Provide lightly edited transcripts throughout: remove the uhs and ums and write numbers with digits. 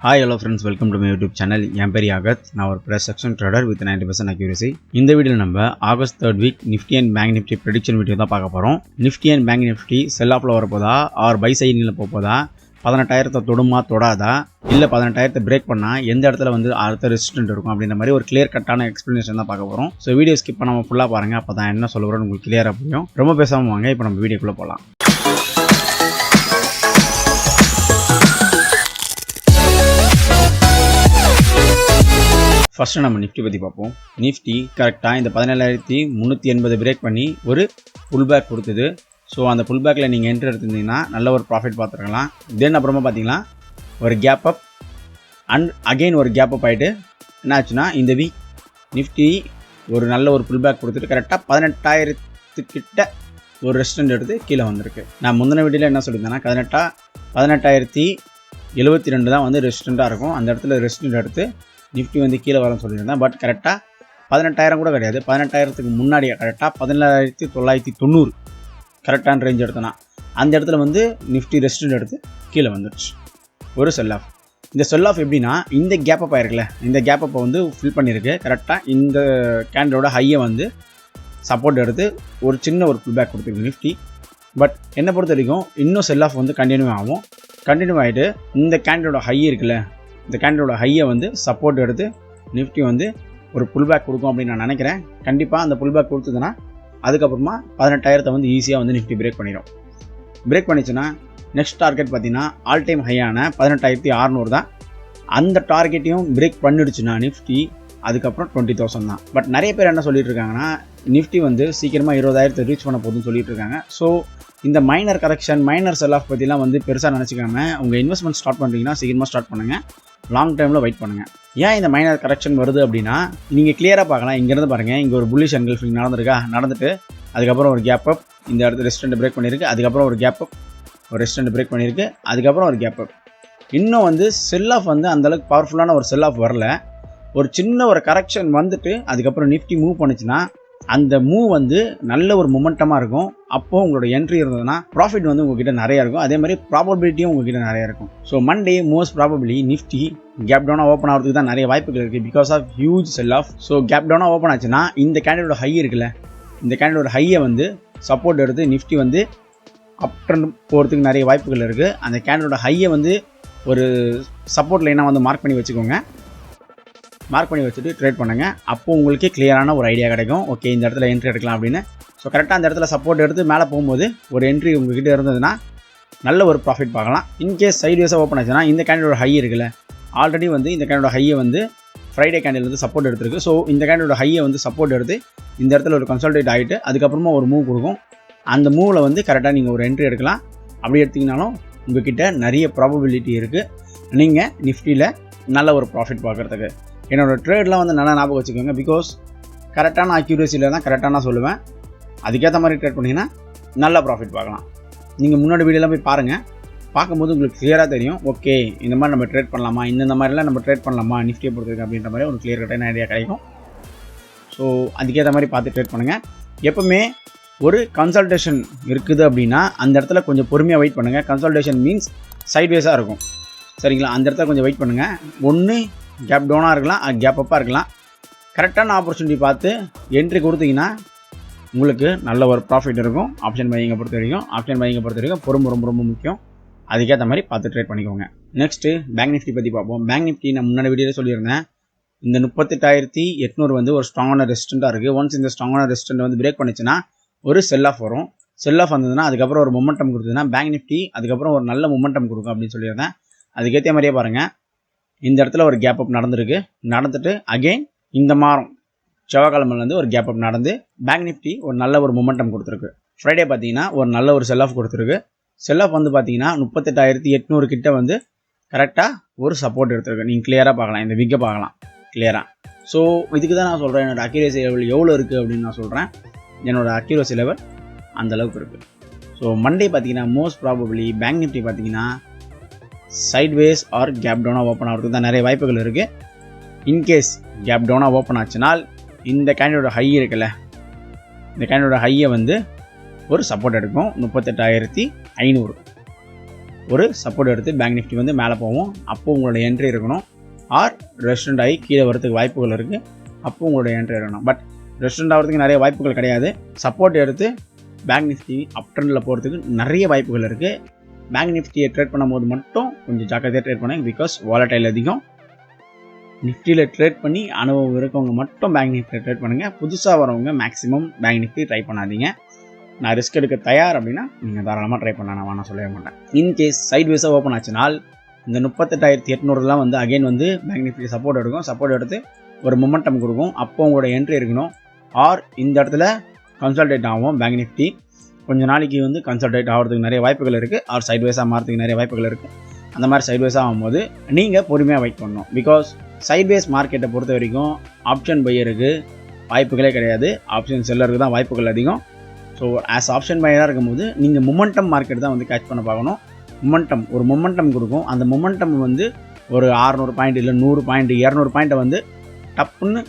Hi hello friends, welcome to my YouTube channel. என் பேர் Yagath. நான் ஒரு press action trader with 90% accuracy. இந்த வீடியோல நம்ம August 3rd week Nifty and Bank Nifty prediction video தான் பார்க்க போறோம். Nifty and Bank Nifty sell offல வரப்போதா ஆர் பை சைடுல போறதா 18000 தொடுமா தொடாதா இல்ல 18000 பிரேக் பண்ணா எந்த இடத்துல வந்து அடுத்த ரெசிஸ்டன்ட் இருக்கும் அப்படின்ற மாதிரி ஒரு கிளியர் கட்டான எக்ஸ்பிளனேஷன் தான் பார்க்க போறோம். சோ வீடியோ ஸ்கிப் பண்ணாம ஃபுல்லா பாருங்க. அப்பதான் என்ன சொல்ல வரேன்னு உங்களுக்கு கிளியரா புரியும். ரொம்ப பேசாம வாங்க இப்போ நம்ம வீடியோக்குள்ள போலாம். ஃபர்ஸ்ட் நம்ம நிஃப்டி பற்றி பார்ப்போம். நிஃப்டி கரெக்டாக இந்த 17380 பிரேக் பண்ணி ஒரு புல் பேக் கொடுத்தது. ஸோ அந்த புல் பேக்கில் நீங்கள் என்ட்ரி எடுத்திருந்தீங்கன்னா நல்ல ஒரு ப்ராஃபிட் பார்த்துருக்கலாம். தென் அப்புறமா பார்த்தீங்கன்னா ஒரு கேப் அப் அண்ட் அகெயின் ஒரு கேப் அப் ஆகிட்டு என்ன ஆச்சுன்னா இந்த வீக் நிஃப்டி ஒரு நல்ல ஒரு புல் பேக் கொடுத்துட்டு கரெக்டாக 18000 கிட்ட ஒரு ரெசிஸ்டன்ட் எடுத்து கீழே வந்திருக்கு. நான் முந்தின வீடியோவில் என்ன சொல்லியிருந்தேன்னா 18072 தான் வந்து ரெசிஸ்டண்ட்டாக இருக்கும். அந்த இடத்துல ரெசிஸ்டன்ட் எடுத்து நிஃப்டி வந்து கீழே வரன்னு சொல்லியிருந்தேன். பட் கரெக்டாக 18000 கூட கிடையாது, 18000க்கு முன்னாடியே கரெக்டாக 17990 கரெக்டான ரேஞ்ச் எடுத்தோன்னா அந்த இடத்துல வந்து நிஃப்டி ரெசிஸ்டன்ட் எடுத்து கீழே வந்துடுச்சு. ஒரு செல் ஆஃப். இந்த செல் ஆஃப் எப்படின்னா இந்த கேப் அப் ஆயிருக்குல்ல, இந்த கேப் அப்பை வந்து ஃபில் பண்ணியிருக்கு. கரெக்டாக இந்த கேண்டலோட ஹையை வந்து சப்போர்ட் எடுத்து ஒரு சின்ன ஒரு புல் பேக் கொடுத்துருக்கு நிஃப்டி. பட் என்னை பொறுத்த வரைக்கும் இன்னும் செல் ஆஃப் வந்து கண்டினியூ ஆகும். கண்டினியூ ஆகிட்டு இந்த கேண்டலோட ஹை இருக்குல்ல, இந்த கேண்டலோட ஹையை வந்து சப்போர்ட் எடுத்து நிஃப்டி வந்து ஒரு புல் பேக் கொடுக்கும் அப்படின்னு நான் நினைக்கிறேன். கண்டிப்பாக அந்த புல் பேக் கொடுத்ததுன்னா அதுக்கப்புறமா 18000 வந்து ஈஸியாக வந்து நிஃப்டி பிரேக் பண்ணிடும். பிரேக் பண்ணிச்சுன்னா நெக்ஸ்ட் டார்கெட் பார்த்தீங்கன்னா ஆல் டைம் ஹையான 18600 தான். அந்த டார்கெட்டையும் பிரேக் பண்ணிடுச்சுன்னா நிஃப்டி அதுக்கப்புறம் 20000 தான். பட் நிறைய பேர் என்ன சொல்லிட்டு இருக்காங்கன்னா நிஃப்டி வந்து சீக்கிரமாக 20000 ரீச் பண்ண போகுதுன்னு சொல்லிட்டு இருக்காங்க. ஸோ இந்த மைனர் கரெக்ஷன், மைனர் செல் ஆஃப் பற்றிலாம் வந்து பெருசாக நினச்சிக்காம உங்கள் இன்வெஸ்ட்மெண்ட் ஸ்டார்ட் பண்ணுறீங்கன்னா சீக்கிரமாக ஸ்டார்ட் பண்ணுங்கள். லாங் டைமில் வெயிட் பண்ணுங்கள். ஏன் இந்த மைனர் கரெக்ஷன் வருது அப்படின்னா நீங்கள் கிளியராக பார்க்கலாம். இங்கேருந்து பாருங்கள், இங்கே ஒரு புல்லிஷ் என்கல்ஃபிங் நடந்துட்டு அதுக்கப்புறம் ஒரு கேப் அப், இந்த இடத்துல ரெசிஸ்டன்ட் பிரேக் பண்ணியிருக்கு, அதுக்கப்புறம் ஒரு கேப் அப், ஒரு ரெசிஸ்டன்ட் பிரேக் பண்ணியிருக்கு, அதுக்கப்புறம் ஒரு கேப் அப். இன்னும் வந்து செல் ஆஃப் வந்து அந்தளவுக்கு பவர்ஃபுல்லான ஒரு செல் ஆஃப் வரல. ஒரு சின்ன ஒரு கரெக்ஷன் வந்துட்டு அதுக்கப்புறம் நிஃப்டி மூவ் பண்ணிச்சுன்னா அந்த மூவ் வந்து நல்ல ஒரு மொமெண்டமாக இருக்கும். அப்போது உங்களோட என்ட்ரி இருந்ததுன்னா ப்ராஃபிட் வந்து உங்ககிட்ட நிறையா இருக்கும். அதே மாதிரி ப்ராபபிலிட்டியும் உங்ககிட்ட நிறையா இருக்கும். So Monday most probably Nifty gap டவுனாக ஓப்பன் ஆகிறதுக்கு தான் நிறைய வாய்ப்புகள் இருக்குது because of huge sell off. So gap டவுனாக ஓப்பன் ஆச்சுன்னா இந்த கேண்டலோட ஹை இருக்குல்ல, இந்த கேண்டலோட ஹையை வந்து சப்போர்ட் எடுத்து நிஃப்டி வந்து அப் ட்ரெண்ட் போகிறதுக்கு நிறைய வாய்ப்புகள் இருக்குது. அந்த கேண்டலோட ஹையை வந்து ஒரு சப்போர்ட் லைனாக வந்து மார்க் பண்ணி வச்சுக்கோங்க. மார்க் பண்ணி வச்சுட்டு ட்ரேட் பண்ணுங்கள். அப்போது உங்களுக்கு கிளியரான ஒரு ஐடியா கிடைக்கும். ஓகே, இந்த இடத்துல என்ட்ரி எடுக்கலாம் அப்படின்னு. ஸோ கரெக்டாக அந்த இடத்துல சப்போர்ட் எடுத்து மேலே போகும்போது ஒரு என்ட்ரி உங்ககிட்ட இருந்ததுன்னா நல்ல ஒரு ப்ராஃபிட் பார்க்கலாம். இன்கேஸ் சைட்வேஸாக ஓப்பன் ஆச்சுன்னா இந்த கேண்டலோட ஹை இருக்குல்ல, ஆல்ரெடி வந்து இந்த கேண்டலோட ஹையை வந்து ஃப்ரைடே கேண்டில் வந்து சப்போர்ட் எடுத்துருக்கு. ஸோ இந்த கேண்டலோட ஹையை வந்து சப்போர்ட் எடுத்து இந்த இடத்துல ஒரு கன்சல்டேட் ஆகிட்டு அதுக்கப்புறமா ஒரு மூவ் கொடுக்கும். அந்த மூவில் வந்து கரெக்டாக நீங்கள் ஒரு என்ட்ரி எடுக்கலாம். அப்படி எடுத்திங்கனாலும் உங்ககிட்ட நிறைய ப்ராபபிலிட்டி இருக்குது நீங்கள் நிஃப்டியில் நல்ல ஒரு ப்ராஃபிட் பார்க்குறதுக்கு. என்னோடய ட்ரேட்லாம் வந்து நல்லா ஞாபகம் வச்சுக்கோங்க. பிகாஸ் கரெக்டான அக்யூரேசியில் தான் கரெக்டாக நான் சொல்லுவேன். அதுக்கேற்ற மாதிரி ட்ரேட் பண்ணிங்கன்னா நல்ல ப்ராஃபிட் பார்க்கலாம். நீங்கள் முன்னாடி வீடியோலாம் போய் பாருங்கள். பார்க்கும்போது உங்களுக்கு கிளியராக தெரியும். ஓகே, இந்த மாதிரி நம்ம ட்ரேட் பண்ணலாமா, இந்த மாதிரிலாம் நம்ம ட்ரேட் பண்ணலாமா நிஃப்டியை பொறுத்திருக்கு அப்படின்ற மாதிரி ஒரு கிளியர் கட்டான ஐடியா கிடைக்கும். ஸோ அதுக்கேற்ற மாதிரி பார்த்து ட்ரேட் பண்ணுங்கள். எப்போவுமே ஒரு கன்சல்டேஷன் இருக்குது அப்படின்னா அந்த இடத்துல கொஞ்சம் பொறுமையாக வெயிட் பண்ணுங்கள். கன்சல்டேஷன் மீன்ஸ் சைட்வேஸாக இருக்கும், சரிங்களா? அந்த இடத்துல கொஞ்சம் வெயிட் பண்ணுங்கள். ஒன்று கேப் டவுனாக இருக்கலாம், கேப் அப்பாக இருக்கலாம். கரெக்டான ஆப்பர்ச்சுனிட்டி பார்த்து என்ட்ரி கொடுத்தீங்கன்னா உங்களுக்கு நல்ல ஒரு ப்ராஃபிட் இருக்கும். ஆப்ஷன் பையிங்கை பொறுத்த வரைக்கும் பொறுமை ரொம்ப ரொம்ப முக்கியம். அதுக்கேற்ற மாதிரி பார்த்து ட்ரேட் பண்ணிக்கோங்க. நெக்ஸ்ட்டு பேங்க் நிஃப்டி பற்றி பார்ப்போம். பேங்க் நிஃப்டி நான் முன்னாடி வீடியோவில் சொல்லியிருந்தேன். இந்த 38800 வந்து ஒரு ஸ்ட்ராங்கான ரெசிஸ்டண்ட்டாக இருக்குது. ஒன்ஸ் இந்த ஸ்ட்ராங்கான ரெசிஸ்டண்ட் வந்து பிரேக் பண்ணிச்சுன்னா ஒரு செல் ஆஃப் வரும். செல் ஆஃப் வந்ததுன்னா அதுக்கப்புறம் ஒரு மொமெண்டம் கொடுத்ததுன்னா பேங்க் நிஃப்டி அதுக்கப்புறம் ஒரு நல்ல மொமெண்டம் கொடுக்கும் அப்படின்னு சொல்லியிருந்தேன். அதுக்கேற்ற மாதிரியே பாருங்கள், இந்த இடத்துல ஒரு கேப் அப் நடந்துட்டு அகெயின் இந்த மாதம் செவ்வாய்க்கிழமையிலேருந்து ஒரு கேப் அப் நடந்து பேங்க் நிஃப்டி ஒரு நல்ல ஒரு மொமெண்டம் கொடுத்துருக்கு. ஃப்ரைடே பார்த்தீங்கன்னா ஒரு நல்ல ஒரு செல் ஆஃப் கொடுத்துருக்கு. செல் ஆஃப் வந்து பார்த்தீங்கன்னா 38800 கிட்ட வந்து கரெக்டாக ஒரு சப்போர்ட் எடுத்துருக்கு. நீங்கள் கிளியராக பார்க்கலாம், இந்த விக்கை பார்க்கலாம் கிளியராக. ஸோ இதுக்கு தான் நான் சொல்கிறேன் என்னோடய அக்யூரேசி லெவல் எவ்வளோ இருக்குது அப்படின்னு நான் சொல்கிறேன். என்னோடய அக்யூரேசி லெவல் அந்தளவுக்கு இருக்குது. ஸோ மண்டே பார்த்தீங்கன்னா மோஸ்ட் ப்ராபபிளி பேங்க் நிஃப்டி பார்த்தீங்கன்னா சைட்வேஸ் ஆர் கேப் டவுனாக ஓப்பன் ஆகிறதுக்கு தான் நிறைய வாய்ப்புகள் இருக்குது. இன்கேஸ் கேப் டவுனாக ஓப்பன் ஆச்சுனால் இந்த கேண்டலோட ஹை இருக்குல்ல, இந்த கேண்டலோட ஹையை வந்து ஒரு சப்போர்ட் எடுக்கும் 38500. ஒரு சப்போர்ட் எடுத்து பேங்க் நிஃப்டி வந்து மேலே போவோம். அப்போ உங்களோட என்ட்ரி இருக்கணும். ஆர் ரெஸ்டண்ட் ஆகி கீழே வரதுக்கு வாய்ப்புகள் இருக்குது. அப்போ உங்களோட என்ட்ரி இருக்கணும். பட் ரெஸ்டண்ட் ஆகிறதுக்கு நிறைய வாய்ப்புகள் கிடையாது. சப்போர்ட் எடுத்து பேங்க் நிஃப்டி அப் ட்ரெண்டில் போகிறதுக்கு நிறைய வாய்ப்புகள் இருக்குது. பேங்க் நிஃப்டியை ட்ரேட் பண்ணும்போது மட்டும் கொஞ்சம் ஜாக்கிரதையாக ட்ரேட் பண்ணுங்க. பிகாஸ் வாலடைல் அதிகம். நிஃப்டியில் ட்ரேட் பண்ணி அனுபவம் இருக்கவங்க மட்டும் பேங்க் நிஃப்டியில் ட்ரேட் பண்ணுங்கள். புதுசாக வரவங்க மேக்ஸிமம் பேங்க் நிஃப்டி ட்ரை பண்ணாதீங்க. நான் ரிஸ்க் எடுக்க தயார் அப்படின்னா நீங்கள் தாராளமாக ட்ரை பண்ணலாம். நான் சொல்லவே மாட்டேன். இன்கேஸ் சைட் வேஸாக ஓப்பன் ஆச்சுனால் இந்த 38,800 வந்து அகைன் வந்து பேங்க் நிஃப்டி சப்போர்ட் எடுக்கும். சப்போர்ட் எடுத்து ஒரு மொமெண்டம் கொடுக்கும். அப்போ உங்களோட என்ட்ரி இருக்கணும். ஆர் இந்த இடத்துல கன்சல்டேட் ஆகும் பேங்க் நிஃப்டி. கொஞ்சம் நாளைக்கு வந்து கன்சல்டேட் ஆகிறதுக்கு நிறைய வாய்ப்புகள் இருக்குது. ஆர் சைட் வேஸாக மாறதுக்கு நிறைய வாய்ப்புகள் இருக்குது. அந்த மாதிரி சைட் வேஸாக ஆகும்போது நீங்கள் பொறுமையாக வெயிட் பண்ணணும். பிகாஸ் சைட் வேஸ் மார்க்கெட்டை பொறுத்த வரைக்கும் ஆப்ஷன் பையருக்கு வாய்ப்புகளே கிடையாது. ஆப்ஷன் செல்லருக்கு தான் வாய்ப்புகள் அதிகம். ஸோ ஆஸ் ஆப்ஷன் பையராக இருக்கும்போது நீங்கள் மொமெண்டம் மார்க்கெட் தான் வந்து கேட்ச் பண்ண பார்க்கணும். ஒரு மொமெண்டம் கொடுக்கும். அந்த மொமெண்டம் வந்து ஒரு 600 பாயிண்ட் இல்லை 100 பாயிண்ட் 200 பாயிண்ட்டை வந்து டப்புன்னு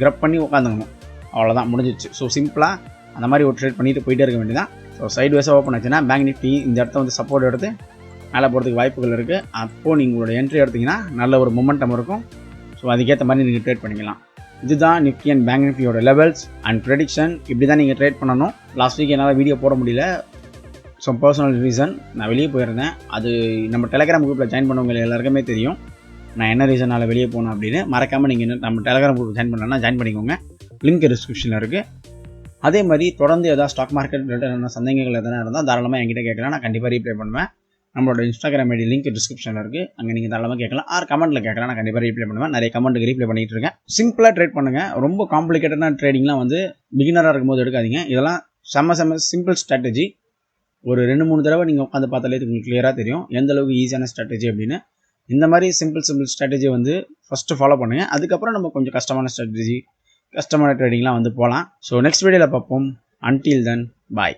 கிரப் பண்ணி உட்காந்துக்கணும். அவ்வளோதான், முடிஞ்சிச்சு. ஸோ சிம்பிளாக அந்த மாதிரி ஒரு ட்ரேட் பண்ணிட்டு போயிட்டே இருக்க வேண்டியதான். ஸோ சைட் வேஸாக ஓப்பன் ஆச்சுன்னா பேங்க் நிஃப்டி இந்த இடத்த வந்து சப்போர்ட் எடுத்து மேலே போகிறதுக்கு வாய்ப்புகள் இருக்குது. அப்போது நீங்கள் உங்களோட என்ட்ரி எடுத்திங்கன்னா நல்ல ஒரு மொமெண்டம் இருக்கும். ஸோ அதுக்கேற்ற மாதிரி நீங்கள் ட்ரேட் பண்ணிக்கலாம். இதுதான் நிஃப்டி அண்ட் பேங்க் நிஃப்டியோட லெவல்ஸ் அண்ட் ப்ரெடிக்ஷன். இப்படி தான் நீங்கள் ட்ரேட் பண்ணணும். லாஸ்ட் வீக் என்னால் வீடியோ போட முடியல. ஸோ பர்சனல் ரீசன் நான் வெளியே போயிருந்தேன். அது நம்ம டெலகிராம் குரூப்பில் ஜாயின் பண்ணவங்க எல்லாருக்குமே தெரியும் நான் என்ன ரீசனால் வெளியே போகணும் அப்படின்னு. மறக்காமல் நீங்கள் நம்ம டெலகிராம் குரூப் ஜாயின் பண்ணலன்னா ஜாயின் பண்ணிக்கோங்க. லிங்க் டிஸ்கிரிப்ஷனில் இருக்குது. அதே மாதிரி தொடர்ந்து ஏதாவது ஸ்டாக் மார்க்கெட் ரிலேட்டடான சந்தேகங்கள் எதனா இருந்தால் தாராளமாக என்கிட்ட கேட்கலாம். நான் கண்டிப்பாக ரீப்ளை பண்ணுவேன். நம்மளோட இன்ஸ்டாகிராம் ஐடி லிங்க் டிஸ்கிரிப்ஷனில் இருக்குது. அங்கே நீங்கள் தாராளமாக கேட்கலாம். ஆர் கமெண்ட்டில் கேட்கலாம். நான் கண்டிப்பாக ரீப்ளை பண்ணுவேன். நிறைய கமெண்ட்டுக்கு ரீப்ளை பண்ணிகிட்டு இருக்கேன். சிம்பிளாக ட்ரேட் பண்ணுங்கள். ரொம்ப காம்ப்ளிகேட்டடான ட்ரேடிங்லாம் வந்து பிகினராக இருக்கும்போது எடுக்காதீங்க. இதெல்லாம் செம்ம சிம்பிள் ஸ்ட்ராட்டஜி. ஒரு 2-3 தடவை நீங்கள் உட்காந்து பார்த்தாலே உங்களுக்கு கிளியராக தெரியும் எந்த அளவுக்கு ஈஸியான ஸ்ட்ராட்டஜி அப்படின்னு. இந்த மாதிரி சிம்பிள் ஸ்ட்ராட்டஜி வந்து ஃபஸ்ட்டு ஃபாலோ பண்ணுங்கள். அதுக்கப்புறம் நம்ம கொஞ்சம் கஷ்டமான ஸ்ட்ராட்டஜி, கஷ்டமான ட்ரேடிங்லாம் வந்து போகலாம். ஸோ நெக்ஸ்ட் வீடியோவில் பார்ப்போம். அன்டில் தென் பாய்.